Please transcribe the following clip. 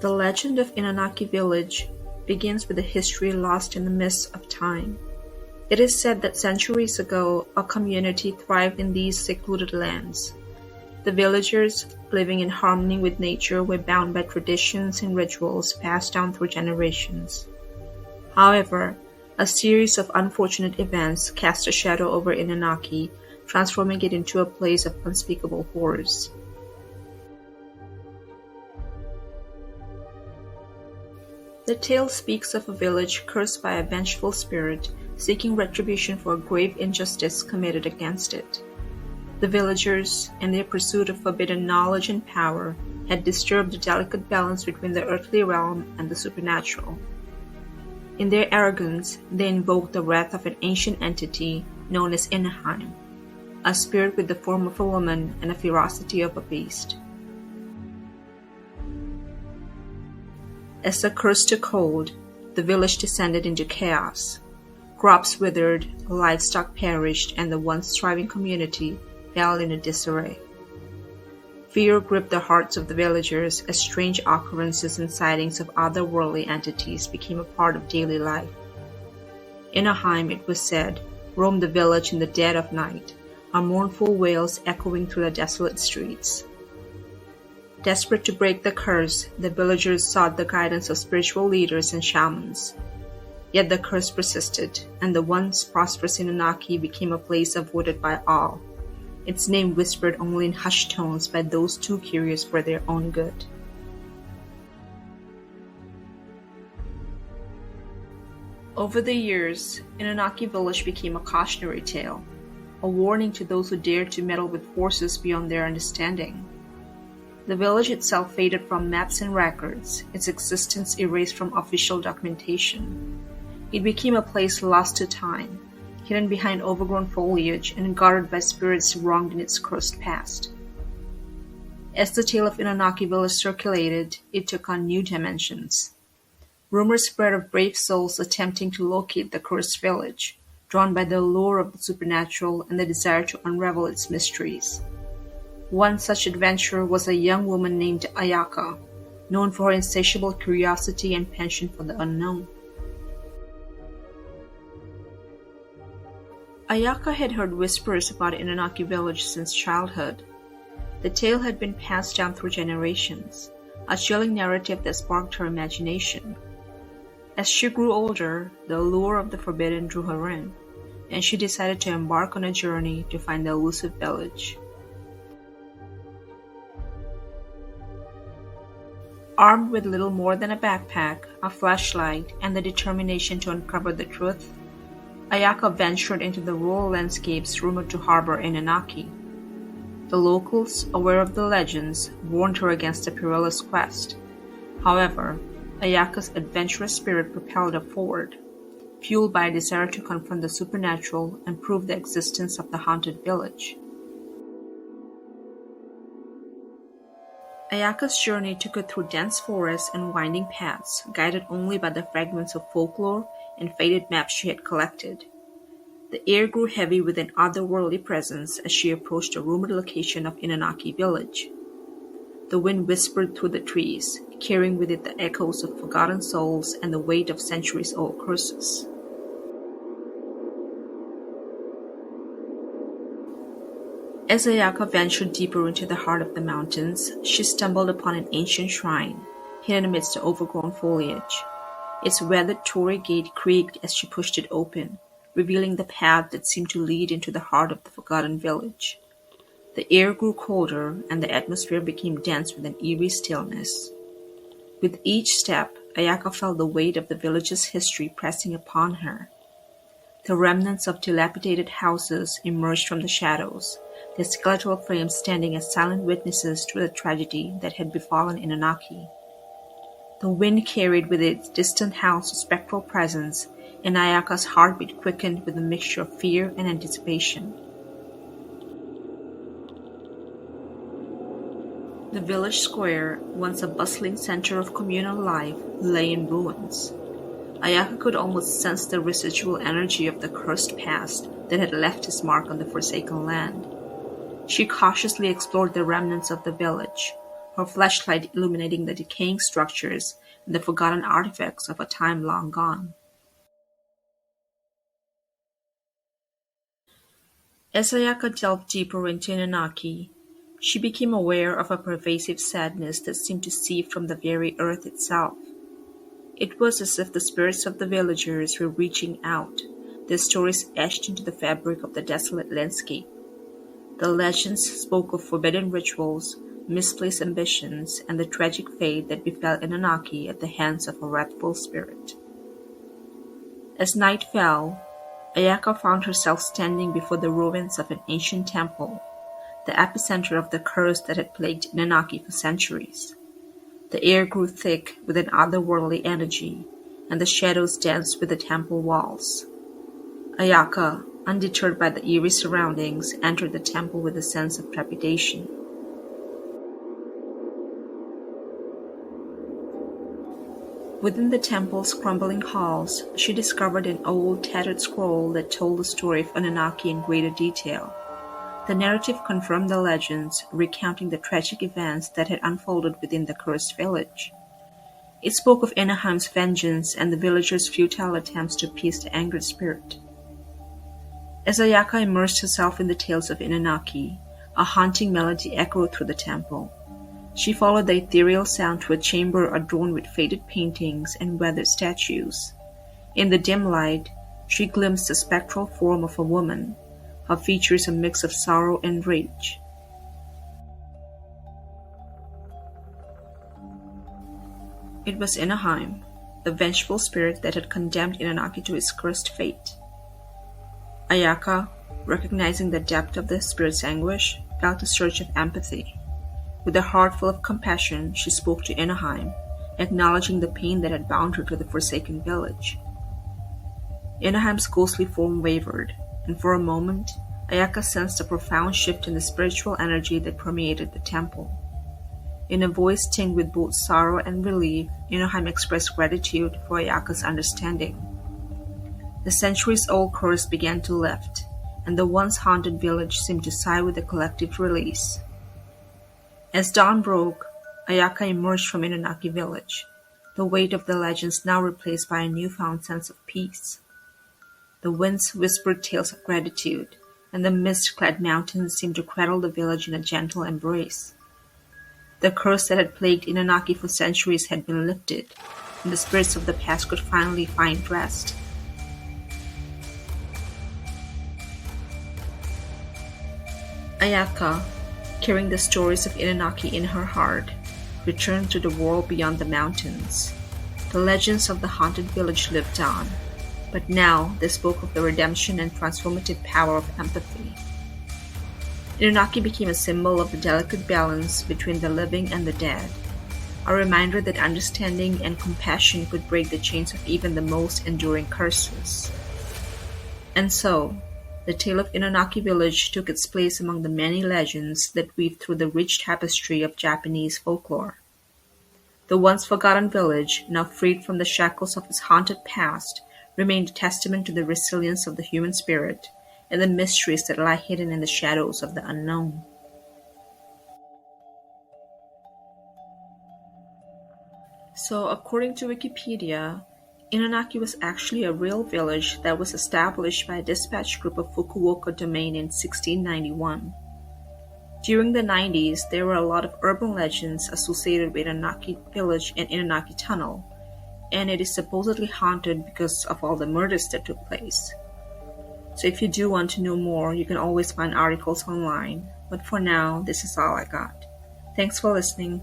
The legend of Inunaki village begins with a history lost in the mist of time. It is said that centuries ago, a community thrived in these secluded lands. The villagers, living in harmony with nature, were bound by traditions and rituals passed down through generations. However, a series of unfortunate events cast a shadow over Inunaki, transforming it into a place of unspeakable horrors. The tale speaks of a village cursed by a vengeful spirit, seeking retribution for a grave injustice committed against it. The villagers, in their pursuit of forbidden knowledge and power, had disturbed the delicate balance between the earthly realm and the supernatural. In their arrogance, they invoked the wrath of an ancient entity known as Inunaki, a spirit with the form of a woman and the ferocity of a beast. As the curse took hold, the village descended into chaos. Crops withered, livestock perished, and the once thriving community fell into disarray. Fear gripped the hearts of the villagers as strange occurrences and sightings of otherworldly entities became a part of daily life. Inunaki, it was said, roamed the village in the dead of night, our mournful wails echoing through the desolate streets. Desperate to break the curse, the villagers sought the guidance of spiritual leaders and shamans. Yet the curse persisted, and the once prosperous Inunaki became a place avoided by all, its name whispered only in hushed tones by those too curious for their own good. Over the years, Inunaki village became a cautionary tale, a warning to those who dared to meddle with forces beyond their understanding. The village itself faded from maps and records, its existence erased from official documentation. It became a place lost to time, hidden behind overgrown foliage and guarded by spirits wronged in its cursed past. As the tale of Inunaki village circulated, it took on new dimensions. Rumors spread of brave souls attempting to locate the cursed village, drawn by the allure of the supernatural and the desire to unravel its mysteries. One such adventurer was a young woman named Ayaka, known for her insatiable curiosity and penchant for the unknown. Ayaka had heard whispers about Inunaki village since childhood. The tale had been passed down through generations, a chilling narrative that sparked her imagination. As she grew older, the allure of the forbidden drew her in, and she decided to embark on a journey to find the elusive village. Armed with little more than a backpack, a flashlight, and the determination to uncover the truth, Ayaka ventured into the rural landscapes rumored to harbor Inunaki. The locals, aware of the legends, warned her against the perilous quest. However, Ayaka's adventurous spirit propelled her forward, fueled by a desire to confront the supernatural and prove the existence of the haunted village. Ayaka's journey took her through dense forests and winding paths, guided only by the fragments of folklore and faded maps she had collected. The air grew heavy with an otherworldly presence as she approached the rumored location of Inunaki village. The wind whispered through the trees, carrying with it the echoes of forgotten souls and the weight of centuries-old curses. As Ayaka ventured deeper into the heart of the mountains, she stumbled upon an ancient shrine, hidden amidst the overgrown foliage. Its weathered torii gate creaked as she pushed it open, revealing the path that seemed to lead into the heart of the forgotten village. The air grew colder, and the atmosphere became dense with an eerie stillness. With each step, Ayaka felt the weight of the village's history pressing upon her. The remnants of dilapidated houses emerged from the shadows, their skeletal frames standing as silent witnesses to the tragedy that had befallen Inunaki. The wind carried with it distant howls of spectral presence, and Ayaka's heartbeat quickened with a mixture of fear and anticipation. The village square, once a bustling center of communal life, lay in ruins. Ayaka could almost sense the residual energy of the cursed past that had left its mark on the forsaken land. She cautiously explored the remnants of the village, her flashlight illuminating the decaying structures and the forgotten artifacts of a time long gone. As Ayaka delved deeper into Inunaki, she became aware of a pervasive sadness that seemed to seep from the very earth itself. It was as if the spirits of the villagers were reaching out, their stories etched into the fabric of the desolate landscape. The legends spoke of forbidden rituals, misplaced ambitions, and the tragic fate that befell Inunaki at the hands of a wrathful spirit. As night fell, Ayaka found herself standing before the ruins of an ancient temple, the epicenter of the curse that had plagued Inunaki for centuries. The air grew thick with an otherworldly energy, and the shadows danced with the temple walls. Ayaka, undeterred by the eerie surroundings, entered the temple with a sense of trepidation. Within the temple's crumbling halls, she discovered an old, tattered scroll that told the story of Inunaki in greater detail. The narrative confirmed the legends, recounting the tragic events that had unfolded within the cursed village. It spoke of Anaheim's vengeance and the villagers' futile attempts to appease the angered spirit. As Ayaka immersed herself in the tales of Inunaki, a haunting melody echoed through the temple. She followed the ethereal sound to a chamber adorned with faded paintings and weathered statues. In the dim light, she glimpsed the spectral form of a woman, her features a mix of sorrow and rage. It was Anaheim, the vengeful spirit that had condemned Inunaki to his cursed fate. Ayaka, recognizing the depth of the spirit's anguish, felt a surge of empathy. With a heart full of compassion, she spoke to Anaheim, acknowledging the pain that had bound her to the forsaken village. Anaheim's ghostly form wavered, and for a moment, Ayaka sensed a profound shift in the spiritual energy that permeated the temple. In a voice tinged with both sorrow and relief, Anaheim expressed gratitude for Ayaka's understanding. The centuries-old curse began to lift, and the once haunted village seemed to sigh with a collective release. As dawn broke, Ayaka emerged from Inunaki village, the weight of the legends now replaced by a newfound sense of peace. The winds whispered tales of gratitude, and the mist-clad mountains seemed to cradle the village in a gentle embrace. The curse that had plagued Inunaki for centuries had been lifted, and the spirits of the past could finally find rest. Ayaka, carrying the stories of Inunaki in her heart, returned to the world beyond the mountains. The legends of the haunted village lived on, but now they spoke of the redemption and transformative power of empathy. Inunaki became a symbol of the delicate balance between the living and the dead, a reminder that understanding and compassion could break the chains of even the most enduring curses. And so, the tale of Inunaki village took its place among the many legends that weave through the rich tapestry of Japanese folklore. The once forgotten village, now freed from the shackles of its haunted past, remained a testament to the resilience of the human spirit and the mysteries that lie hidden in the shadows of the unknown. So, according to Wikipedia, Inunaki was actually a real village that was established by a dispatch group of Fukuoka domain in 1691. During the 90s, there were a lot of urban legends associated with Inunaki village and Inunaki tunnel, and it is supposedly haunted because of all the murders that took place. So if you do want to know more, you can always find articles online. But for now, this is all I got. Thanks for listening.